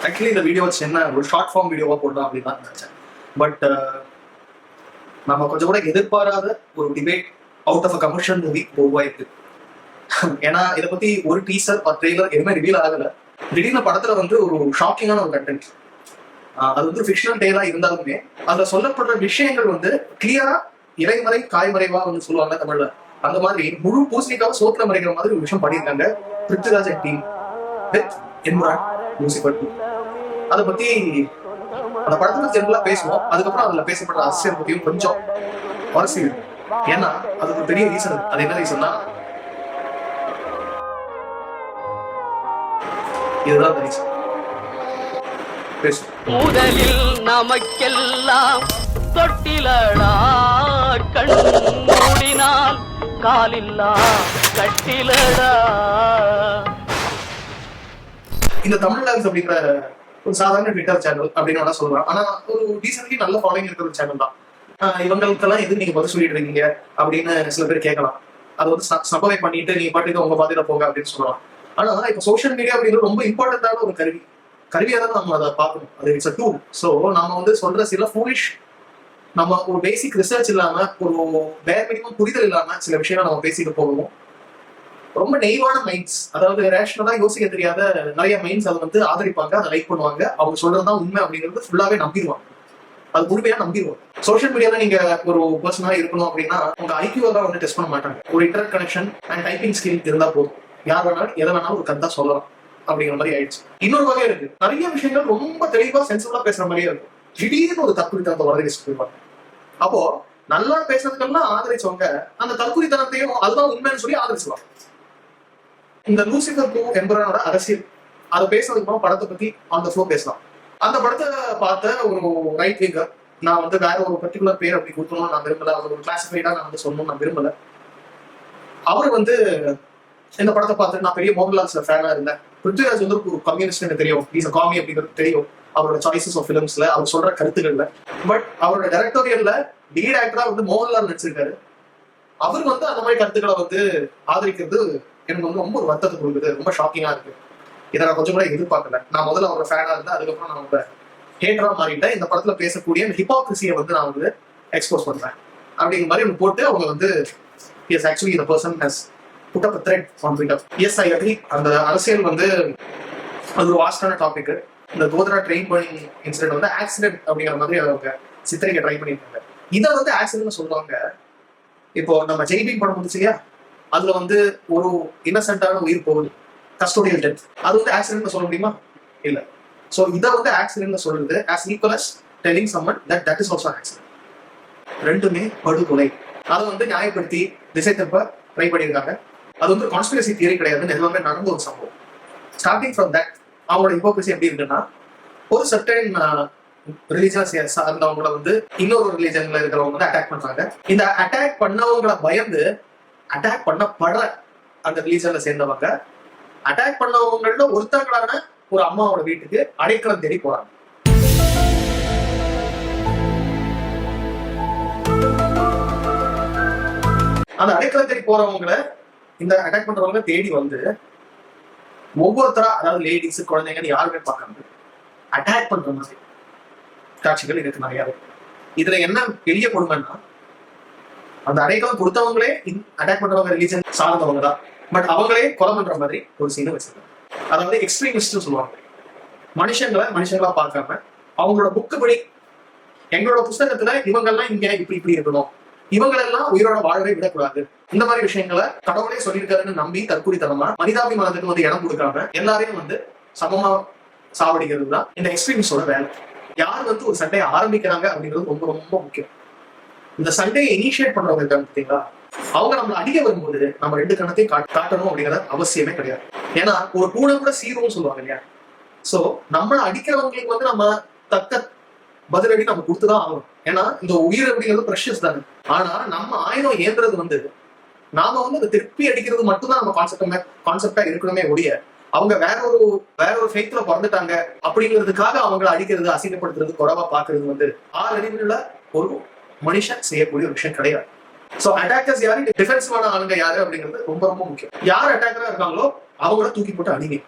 Actually இந்த video சின்ன ஒரு ஷார்ட் ஃபார்ம் வீடியோவா போடலாம் அப்படின்னு தான் நினைச்சேன். பட் நம்ம கொஞ்சம் கூட எதிர்பாராத ஒரு debate out of a commercial movie உருவாயிருக்கு. ஏன்னா இதை பத்தி ஒரு டீசர் ஒரு ட்ரெய்லர் எதுவுமே ரிவீல் ஆகல. திடீர்னு படத்துல வந்து ஒரு ஷாக்கிங்கான ஒரு கண்டென்ட், அது வந்து ஃபிக்ஷனல் டேலா இருந்தாலுமே அதுல சொல்லப்படுற விஷயங்கள் வந்து கிளியரா இறைமறை காய்மறைவா வந்து சொல்லுவாங்க தமிழ்ல. அந்த மாதிரி முழு பூசணிக்காக சோத்துல மறைக்கிற மாதிரி ஒரு விஷயம் பண்ணியிருக்காங்க Prithviraj team with Imran Lucifer 2. அதை பத்தி அந்த படத்துல ஜெனரலா பேசுவோம். அதுக்கப்புறம் அதுல பேசப்படுற அரசியல் பத்தியும் கொஞ்சம் அரசியல், ஏன்னா அதுக்கு ஒரு பெரிய ரீசன். அது என்ன ரீசன்னா இதுதான் ரீசன். முதலில் நமக்கெல்லாம் தொட்டிலடா கண் மூடினால் காலில்லா கட்டிலடா. இந்த தமிழ் லாக்ஸ் அப்படிங்கிற ஒரு சாதாரண ட்விட்டர் சேனல் அப்படின்னு சொல்றான். ஆனா ஒரு டீசென்ட்லி நல்ல ஃபாலோயிங் இருக்கிற சேனல் தான். இவங்களுக்கெல்லாம் எது நீங்க பதில் சொல்லிட்டு இருக்கீங்க அப்படின்னு சில பேர் கேட்கலாம். அதை வந்து சபவை பண்ணிட்டு நீங்க பாட்டுக்கு உங்க பாதையில போங்க அப்படின்னு சொல்லலாம். ஆனா இப்ப சோஷியல் மீடியா அப்படிங்கிறது ரொம்ப இம்பார்ட்டன்டான ஒரு கருவியா தான் நம்ம அதை பார்க்கணும். அது இட்ஸ் அ டூல். ஸோ நம்ம வந்து சொல்ற சில ஃபூலிஷ், நம்ம ஒரு பேசிக் ரிசர்ச் இல்லாம ஒரு வேர் மினிமம் புரிதல் இல்லாம சில விஷயங்கள் நம்ம பேசிட்டு போகணும். ரொம்ப நெய்வான மைண்ட்ஸ், அதாவது ரேஷனலா யோசிக்க தெரியாத நிறைய மைண்ட்ஸ் அதை வந்து ஆதரிப்பாங்க, அதை லைக் பண்ணுவாங்க. அவங்க சொல்றதுதான் உண்மை அப்படிங்கிறது ஃபுல்லாவே நம்பிடுவாங்க, அது முழுமையா நம்பிடுவாங்க. சோஷியல் மீடியால நீங்க ஒரு பர்சனா இருக்கணும் அப்படின்னா உங்க ஐக்கியூவெல்லாம் வந்து டெஸ்ட் பண்ண மாட்டாங்க. ஒரு internet connection and typing skill இருந்தா போதும், யார் வேணாலும் எதை வேணாலும் ஒரு கருத்தா சொல்லலாம் அப்படிங்கிற மாதிரி ஆயிடுச்சு. இன்னொரு வகை இருக்கு, நிறைய விஷயங்கள் ரொம்ப தெளிவா சென்சிபிளா பேசுற மாதிரியே இருக்கும். திடீர்னு ஒரு தற்குறித்தனத்தை வரதை சொல்லிருப்பாங்க. அப்போ நல்லா பேசுறதுக்கெல்லாம் ஆதரிச்சவங்க அந்த தற்குறித்தனத்தையும் அதுதான் உண்மைன்னு சொல்லி ஆதரிச்சுவாங்க. இந்த லூசிபர் 2 எம்பரனோட அரசியல் அதை பேசுறதுக்கு படத்தை பத்தி அந்த ஃப்ளோ பேசலாம். அந்த படத்தை பார்த்த ஒரு ரைட் விங்கர், நான் வந்து வேற ஒரு பர்டிகுலர் பேர் அப்படி கொடுக்கணும்னு நான் விரும்பல, அவர் ஒரு கிளாசிஃபைடா நான் வந்து சொல்லணும்னு நான் விரும்பல. அவர் வந்து இந்த படத்தை பார்த்து நான் பெரிய மோகன்லால் சார் ஃபேனா இருந்தேன். பிருத்விராஜ் வந்து ஒரு கம்யூனிஸ்ட் எனக்கு தெரியும், இஸ் அ காமி அப்படிங்கிறது தெரியும் அவரோட சாய்ஸஸ் ஆஃப் ஃபிலிம்ஸ்ல, அவர் சொல்ற கருத்துக்கள்ல. பட் அவரோட டைரக்டோரியல்ல லீட் ஆக்டரா வந்து மோகன்லால் நடிச்சிருக்காரு. அவர் வந்து அந்த மாதிரி கருத்துக்களை வந்து ஆதரிக்கிறது எனக்கு வந்து ரொம்ப ஒரு வருத்தத்தை கொடுக்குது, ரொம்ப ஷாக்கிங்கா இருக்கு. இதை நான் கொஞ்சம் கூட எதிர்பார்க்கல. நான் முதல்ல அவரோட ஃபேனா இருந்தேன், அதுக்கப்புறம் நான் அவங்க ஹேட்டரா மாறிட்டேன். இந்த படத்துல பேசக்கூடிய இந்த ஹிப்போக்ரிசியை வந்து நான் வந்து எக்ஸ்போஸ் பண்றேன் அப்படிங்கிற மாதிரி ஒன்று போட்டு அவங்க வந்து எஸ் ஆக்சுவலி இந்த person has put up a thread on Twitter. Yes I agree. அந்த அரசியல் வந்து அது ஒரு வாஸ்டான டாபிக். இந்த கோத்ரா ட்ரெயின் பர்னிங் இன்சிடென்ட் வந்து ஆக்சிடென்ட் அப்படிங்கிற மாதிரி அவங்க சித்தரிக்க ட்ரை பண்ணியிருக்காங்க. இதை வந்து ஆக்சிடென்ட் சொல்லுவாங்க. இப்போ நம்ம ஜெய்பீம் படம் முடிச்சு இல்லையா, அதுல வந்து ஒரு இன்னசென்டான உயிர் போகுது, கஸ்டோடியல் டெத். அது வந்து ஆக்சிடென்ட் சொல்ல முடியுமா? இல்ல. சோ இதை வந்து ஆக்சிடென்ட் சொல்றது as equal as telling someone that is also an accident. ரெண்டுமே படுகொலை. அதை வந்து நியாயப்படுத்தி திசை தப்ப ட்ரை பண்ணியிருக்காங்க. அது வந்து கான்ஸ்பிரசி தியரி கிடையாது, எல்லாமே நடந்த ஒரு சம்பவம். ஸ்டார்டிங் ஃப்ரம் தட் அவங்களோட ஹிப்போக்ரசி எப்படி இருக்குன்னா, ஒரு சர்டன் ரிலீஜியஸ் சார்ந்தவங்களை வந்து இன்னொரு ரிலீஜன்ல இருக்கிறவங்க வந்து அட்டாக் பண்றாங்க. இந்த அட்டாக் பண்ணவங்களை பயந்து அட்டாக் பண்ணப்படுற அந்த ரிலீஜன்ல சேர்ந்தவங்க அட்டாக் பண்ணவங்கள ஒருத்தங்களான ஒரு அம்மாவோட வீட்டுக்கு அடைக்கலம் தேடி போறாங்க. அந்த அடைக்கலம் தேடி போறவங்களை இந்த அட்டாக் பண்றவங்க தேடி வந்து ஒவ்வொருத்தரா, அதாவது லேடிஸ் குழந்தைங்க யாருமே பார்க்கறது அட்டாக் பண்ற மாதிரி காட்சிகள் இருக்கு நிறைய. இதுல என்ன பெரிய கொடுமைன்னா, அந்த அடைக்கலம் கொடுத்தவங்களே அட்டாக் பண்றவங்க ரிலீஜன் சார்ந்தவங்க தான், பட் அவங்களே கொலை பண்ற மாதிரி ஒரு சீனை வச்சிருக்காங்க. அதாவது எக்ஸ்ட்ரீமிஸ்ட் சொல்லுவாங்க. மனுஷங்களா பார்க்காம அவங்களோட புக்கு படி, எங்களோட புஸ்தகத்துல இவங்கெல்லாம் இங்க இப்படி இருக்கணும், இவங்களெல்லாம் உயிரோட வாழவே விடக்கூடாது, இந்த மாதிரி விஷயங்களை கடவுளே சொல்லியிருக்காருன்னு நம்பி தற்கூரித்தனமா மனிதாபிமானத்துக்கு வந்து இடம் கொடுக்காம எல்லாரையும் வந்து சமமா சாவடிக்கிறது தான் இந்த எக்ஸ்ட்ரீமிஸ்டோட வேலை. யார் வந்து ஒரு சண்டையை ஆரம்பிக்கிறாங்க அப்படிங்கிறது ரொம்ப ரொம்ப முக்கியம். இந்த சண்டையை இனிஷியேட் பண்றவங்க இருக்காங்க பார்த்தீங்களா, அவங்க நம்மளை அடிக்க வரும்போது நம்ம ரெண்டு கணத்தையும் காட்டணும் அப்படிங்கிற அவசியமே கிடையாது. ஏன்னா ஒரு பூனை கூட சீரும்னு சொல்லுவாங்க இல்லையா. சோ நம்மளை அடிக்கிறவங்களுக்கு வந்து நம்ம தக்க பதிலடி நம்ம கொடுத்துதான் ஆகணும். ஏன்னா இந்த உயிர் அப்படிங்கிறது ப்ரெஷியஸ் தானே. ஆனா நம்ம ஆயுதம் ஏந்துறது வந்து நாம வந்து அதை திருப்பி அடிக்கிறது மட்டும்தான் நம்ம கான்செப்டா இருக்கணுமே ஒழிய, அவங்க வேற ஒரு ஃபேக்ல பிறந்துட்டாங்க அப்படிங்கிறதுக்காக அவங்களை அடிக்கிறது, அசிங்கப்படுத்துறது, குறைவா பாக்குறது வந்து ஆறறிவுள்ள ஒரு மனுஷன் செய்யக்கூடிய ஒரு விஷயம் கிடையாது. சோ அட்டாக்கர்ஸ் யாரு, டிஃபென்சிவான ஆளுங்க யாரு அப்படிங்கிறது ரொம்ப ரொம்ப முக்கியம். யார் அட்டாக்கரா இருக்காங்களோ அவங்கள தூக்கி போட்டு அடிங்க,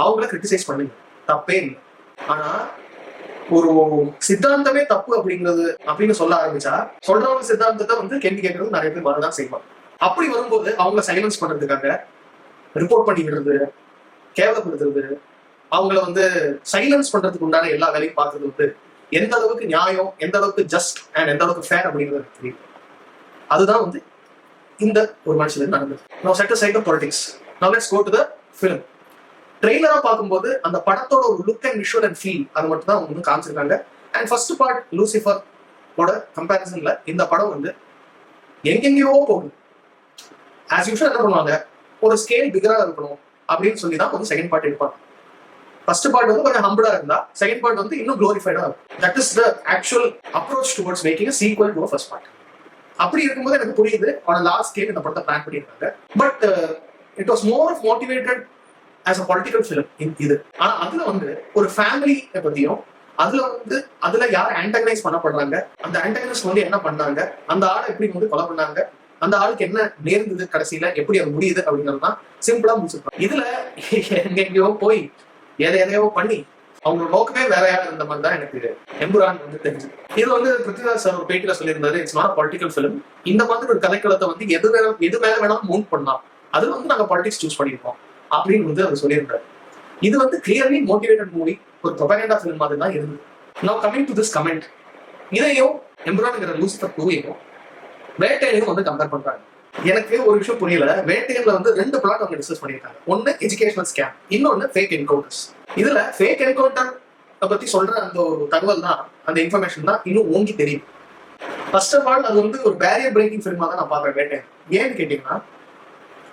அவங்கள கிரிட்டிசைஸ் பண்ணுங்க, தப்பே இல்லை. ஆனா ஒரு சித்தாந்தமே தப்பு அப்படின்னு சொல்ல ஆரம்பிச்சா சொல்றவங்க சித்தாந்தத்தை வந்து கேள்வி கேட்கறது நிறைய பேர் வரதான் செய்வாங்க. அப்படி வரும்போது அவங்கள சைலன்ஸ் பண்றதுக்காக ரிப்போர்ட் பண்ணி விடுறது, கேவலப்படுத்துறது, அவங்கள வந்து சைலன்ஸ் பண்றதுக்கு உண்டான எல்லா வேலையும் பார்க்கறது வந்து எந்த அளவுக்கு நியாயம், எந்த அளவுக்கு ஜஸ்ட் அண்ட் எந்த அளவுக்கு ஃபேர் அப்படிங்கிறது தெரியும். அதுதான் வந்து இந்த ஒரு மனுஷனுக்கு நடந்தது. Now set aside the politics. Now let's go to the film. ட்ரெய்லரா பார்க்கும்போது அந்த படத்தோட ஒரு look and visual and feel அது மட்டும் தான் அவங்க காமிச்சிருக்காங்க. அண்ட் ஃபர்ஸ்ட் பார்ட் லூசிஃபர் ஓட கம்பேரிசன்ல இந்த படம் வந்து எங்கெங்கயோ போகுது. ஆஸ் யூஷுவல் என்ன பண்ணுவாங்க, ஒரு ஸ்கேல் பிகரா இருக்கணும் அப்படின்னு சொல்லி தான் வந்து செகண்ட் பார்ட் எடுப்பாங்க. ஃபர்ஸ்ட் பார்ட் வந்து கொஞ்சம் ஹம்பிளா இருந்தா செகண்ட் பார்ட் வந்து இன்னும் க்ளோரிஃபைடா இருக்கும். That is the actual approach towards making a sequel to first part. அப்படி இருக்கும்போது எனக்கு புரியுது அவன லாஸ்ட் ஸ்கேல் இந்த படத்தை பிளான் பண்ணியிருக்காங்க. But it was more of motivated as a political film இது. ஆனா அதுல வந்து ஒரு ஃபேமிலி பத்தியும் அதுல யார் ஆன்டகனைஸ் பண்ணப்படுறாங்க, அந்த ஆன்டகனைஸ்ட் வந்து என்ன பண்ணாங்க, அந்த ஆளை எப்படி வந்து கொலை பண்ணாங்க, அந்த ஆளுக்கு என்ன நேர்ந்தது, கடைசியில எப்படி அது முடியுது அப்படிங்கிறது தான் சிம்பிளா முடிச்சிருப்பாங்க. இதுல எங்கெங்கயோ போய் எதையோ பண்ணி அவங்களோட நோக்கமே வேற யாரும் இருந்த மாதிரி தான் எனக்கு எம்புரான் வந்து தெரிஞ்சது. இது வந்து பிருத்திவிராஜ் சார் ஒரு பேட்டியில சொல்லியிருந்தாரு, இட்ஸ் நாட் பொலிட்டிக்கல் ஃபிலிம். இந்த மாதிரி ஒரு கதைக்களத்தை வந்து எது மேல வேணாலும் மவுண்ட் பண்ணலாம், அதுல வந்து நாங்க பாலிடிக்ஸ் சூஸ் பண்ணியிருக்கோம் அப்படின்னு வந்து அவர் சொல்லியிருந்தாரு. இது வந்து கிளியர்லி மோட்டிவேட்டட் மூவி, ஒரு ப்ரொபகண்டா ஃபிலிம் மாதிரி தான் இருந்தது. Now coming to this comment, இதையும் எம்புரான்ங்கிற லூசிஃபர் 2வையும் வேட்டையனையும் வந்து கம்பேர் பண்றாங்க. எனக்கு ஒரு விஷயம் புரியல. வேட்டையன்ல வந்து 2 பிளாட் அவங்க டிஸ்கஸ் பண்ணியிருக்காங்க. ஒன்னு எஜுகேஷனல் ஸ்கேம், இன்னொன்னு ஃபேக் என்கவுண்டர்ஸ். இதுல ஃபேக் என்கவுண்டர் பத்தி சொல்ற அந்த ஒரு தகவல் தான், அந்த இன்ஃபர்மேஷன் தான் இன்னும் ஓங்கி தெரியும். ஃபர்ஸ்ட் ஆஃப் ஆல் அது வந்து ஒரு பேரியர் பிரேக்கிங் ஃபிலிமா தான் நான் பாக்குறேன் வேட்டையன். ஏன்னு கேட்டீங்கன்னா,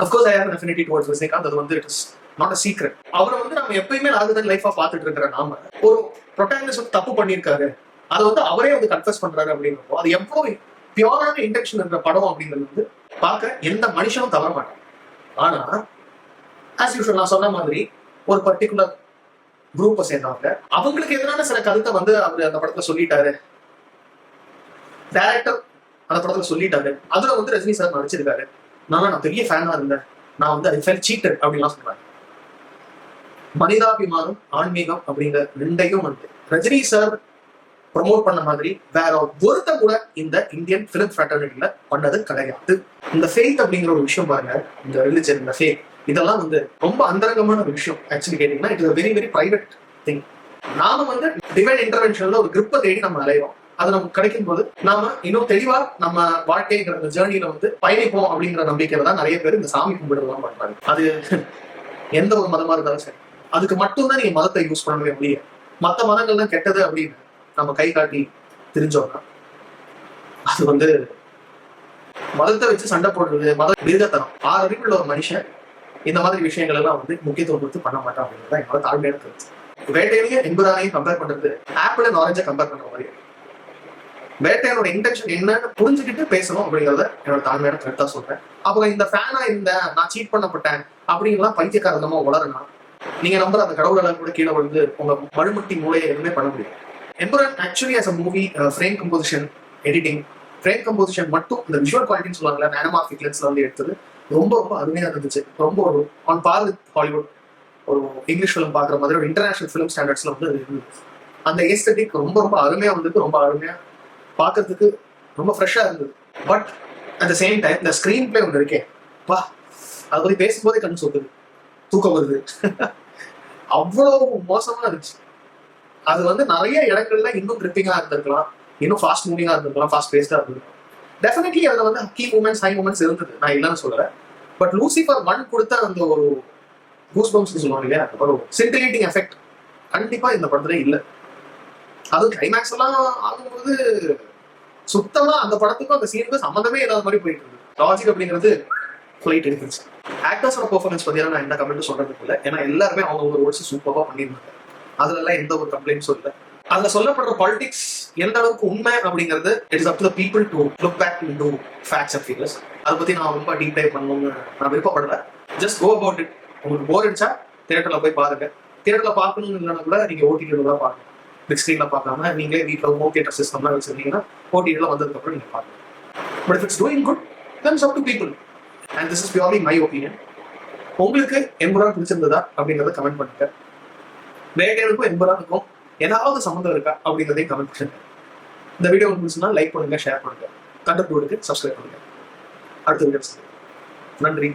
of course I have an affinity towards Vijayakanth. அது வந்து it is not a secret. அவரை வந்து நம்ம எப்பயுமே லார்ஜர் லைஃபா பார்த்துட்டு இருக்கிற நாம ஒரு ப்ரொட்டாகனிஸ்ட் வந்து தப்பு பண்ணியிருக்காரு, அதை வந்து அவரே வந்து கன்ஃபஸ் பண்றாரு அப்படிங்கிறப்போ அது எவ்வளவு பியூரான இன்டென்ஷன் இருக்கிற படம் அப்படிங்கிறது வந்து பார்க்க எந்த மனுஷனும் தவற மாட்டாங்க. ஆனா ஆஸ் யூஷுவல் நான் சொன்ன மாதிரி ஒரு பர்டிகுலர் குரூப்பை சேர்ந்தவங்க அவங்களுக்கு எதிரான சில கருத்தை வந்து அவர் அந்த படத்துல சொல்லிட்டாரு, டைரக்டர் அந்த படத்துல சொல்லிட்டாரு, அதுல வந்து ரஜினி சார் நடிச்சிருக்காரு, நான் பெரிய ஃபேனா இருந்தேன், நான் வந்து ஐ ஃபெல்ட் சீட்டட் அப்படின்லாம் சொல்றாங்க. மனிதாபிமானம், ஆன்மீகம் அப்படிங்கிற 2யும் வந்து ரஜினி சார் ப்ரொமோட் பண்ண மாதிரி வேற ஒருத்த கூட இந்த இந்தியன் பிலிம் ஃப்ராட்டர்னிட்டில பண்ணது கிடையாது. இந்த ஃபேத் அப்படிங்கிற ஒரு விஷயம் பாருங்க, இந்த ரிலிஜன், இந்த ஃபேத், இதெல்லாம் வந்து ரொம்ப அந்தரங்கமான ஒரு விஷயம். ஆக்சுவலி கேட்டீங்கன்னா it is very very private thing. நாம வந்து டிவைன் இன்டர்வென்ஷன்ல ஒரு கிரிப்பை தேடி நம்ம அலையோம். அது நமக்கு கிடைக்கும் போது நாம இன்னும் தெளிவா நம்ம வாழ்க்கைங்கிற அந்த ஜேர்னில வந்து பயணிப்போம் அப்படிங்கிற நம்பிக்கையில தான் நிறைய பேர் இந்த சாமி கும்பிடுறதுலாம் பண்றாங்க. அது எந்த ஒரு மதமா இருந்தாலும் சரி, அதுக்கு மட்டும்தான் நீங்க மதத்தை யூஸ் பண்ணவே முடியும். மற்ற மதங்கள் தான் கெட்டது அப்படின்னு நம்ம கை காட்டி தெரிஞ்சோம்னா அது வந்து மதத்தை வச்சு சண்டை போடுறது, மத மிருகத்தனம். 6 அறிவுள்ள ஒரு மனுஷன் இந்த மாதிரி விஷயங்கள் எல்லாம் வந்து முக்கியத்துவம் கொடுத்து பண்ண மாட்டான் அப்படிங்கிறத என்னோட தாழ்மையான கருத்து. வேட்டையனையும் எம்புரானையும் கம்பேர் பண்றது ஆப்பிள் அண்ட் ஆரஞ்சை கம்பேர் பண்ற மாதிரி. வேட்டையனோட இன்டென்ஷன் என்னன்னு புரிஞ்சுக்கிட்டு பேசணும் அப்படிங்கிறத என்னோட தாழ்மையான கருத்தா சொல்றேன். அப்ப இந்த ஃபேனா இருந்தேன், நான் சீட் பண்ணப்பட்டேன் அப்படின்லாம் பைத்தியக்காரதமா வளரணும். நீங்க நம்புற அந்த கடவுளெல்லாம் கூட கீழே வந்து உங்க மழுமட்டி மூளையை எதுவுமே பண்ண முடியும். Empuraan actually as a movie, frame composition, editing, frame composition மட்டும் இந்த விஷுவல் குவாலிட்டின்னு சொல்லுவாங்கல்ல, நானோமார்பிக் லென்ஸ்ல வந்து எடுத்தது ரொம்ப ரொம்ப அருமையா இருந்துச்சு. ரொம்ப ஒரு ஆன் பார் வித் ஹாலிவுட், ஒரு இங்கிலீஷ் ஃபிலிம் பார்க்குற மாதிரி ஒரு இன்டர்நேஷனல் ஃபிலிம் ஸ்டாண்டர்ட்ஸ்ல வந்து இருந்தது. அந்த ஏஸ்தட்டிக் ரொம்ப ரொம்ப அருமையா வந்தது, ரொம்ப அருமையா பார்க்கறதுக்கு ரொம்ப ஃப்ரெஷ்ஷா இருந்தது. But at the same time இந்த ஸ்கிரீன் பிளே ஒன்று இருக்கே, பா அதை பத்தி பேசும்போதே கண் சொக்குது, தூக்கம் வருது. அவ்வளவு மோசமா இருந்துச்சு. அது வந்து நிறைய இடங்கள்ல இன்னும் கிரிப்பிங்கா இருந்திருக்கலாம், இன்னும் ஃபாஸ்ட் மூவிங்கா இருந்திருக்கலாம், ஃபாஸ்ட் பேஸ்டா இருந்திருக்கலாம். டெஃபினெட்லி அதுல வந்து கீ மூமெண்ட்ஸ், ஹை மூமெண்ட்ஸ் இருந்தது, நான் இல்லைன்னு சொல்றேன். பட் லூசிஃபர் 1 கொடுத்த அந்த ஒரு கூஸ் பம்ப்ஸ் சொல்லுவாங்க இல்லையா, ஒரு சிண்டிலேட்டிங் எஃபெக்ட் கண்டிப்பா இந்த படத்துல இல்லை. அது கிளைமேக்ஸ் எல்லாம் ஆகும்போது சுத்தமா அந்த படத்துக்கும் அந்த சீனுக்கும் சம்மந்தமே இல்லாத மாதிரி போயிட்டு இருந்தது. லாஜிக் அப்படிங்கிறது ஃபிளைட் எடுத்துச்சு. ஆக்டர்ஸோட பெர்ஃபார்மன்ஸ் பத்தியெல்லாம் நான் என்ன கமெண்ட் சொல்றதுக்கு இல்லை, ஏன்னா எல்லாருமே அவங்க ஒரு வருஷம் சூப்பராக பண்ணியிருந்தாங்க. அதுல எல்லாம் எந்த ஒரு கம்ப்ளைண்ட்ஸும் இல்லை. அதுல சொல்லப்படுற பாலிடிக்ஸ் எந்த அளவுக்கு உண்மை அப்படிங்கிறது it is up to the people to look back into facts and figures. அதை பத்தி நான் ரொம்ப டீப் டைவ் பண்ணணும்னு நான் விருப்பப்படல. Just go about it. உங்களுக்கு போர் அடிச்சா தியேட்டர்ல போய் பாருங்க. தியேட்டர்ல பார்க்கணும்னு இல்லைன்னா கூட நீங்க ஓடிடியில் தான் பார்க்கணும். பிக் ஸ்க்ரீன்ல பார்க்காம நீங்களே வீட்டில் ஹோம் தியேட்டர் சிஸ்டம்லாம் வச்சிருந்தீங்கன்னா ஓடிடியில் வந்ததுக்கு அப்புறம் நீங்க பார்க்கணும். But if it's doing good then it's up to people and this is purely my opinion. உங்களுக்கு எம்புரான் பிடிச்சிருந்ததா அப்படிங்கிறத கமெண்ட் பண்ணுங்க. வேட்டையனுக்கும் எம்புரானுக்கும் ஏதாவது சம்மந்தம் இருக்கா அப்படிங்கிறதையும் கமெண்ட் பண்ணுங்க. இந்த வீடியோ உங்களுக்கு பிடிச்சுன்னா லைக் பண்ணுங்க, ஷேர் பண்ணுங்க, கண்டக்ட் சப்ஸ்கிரைப் பண்ணுங்க. அடுத்த வீடியோ நன்றி.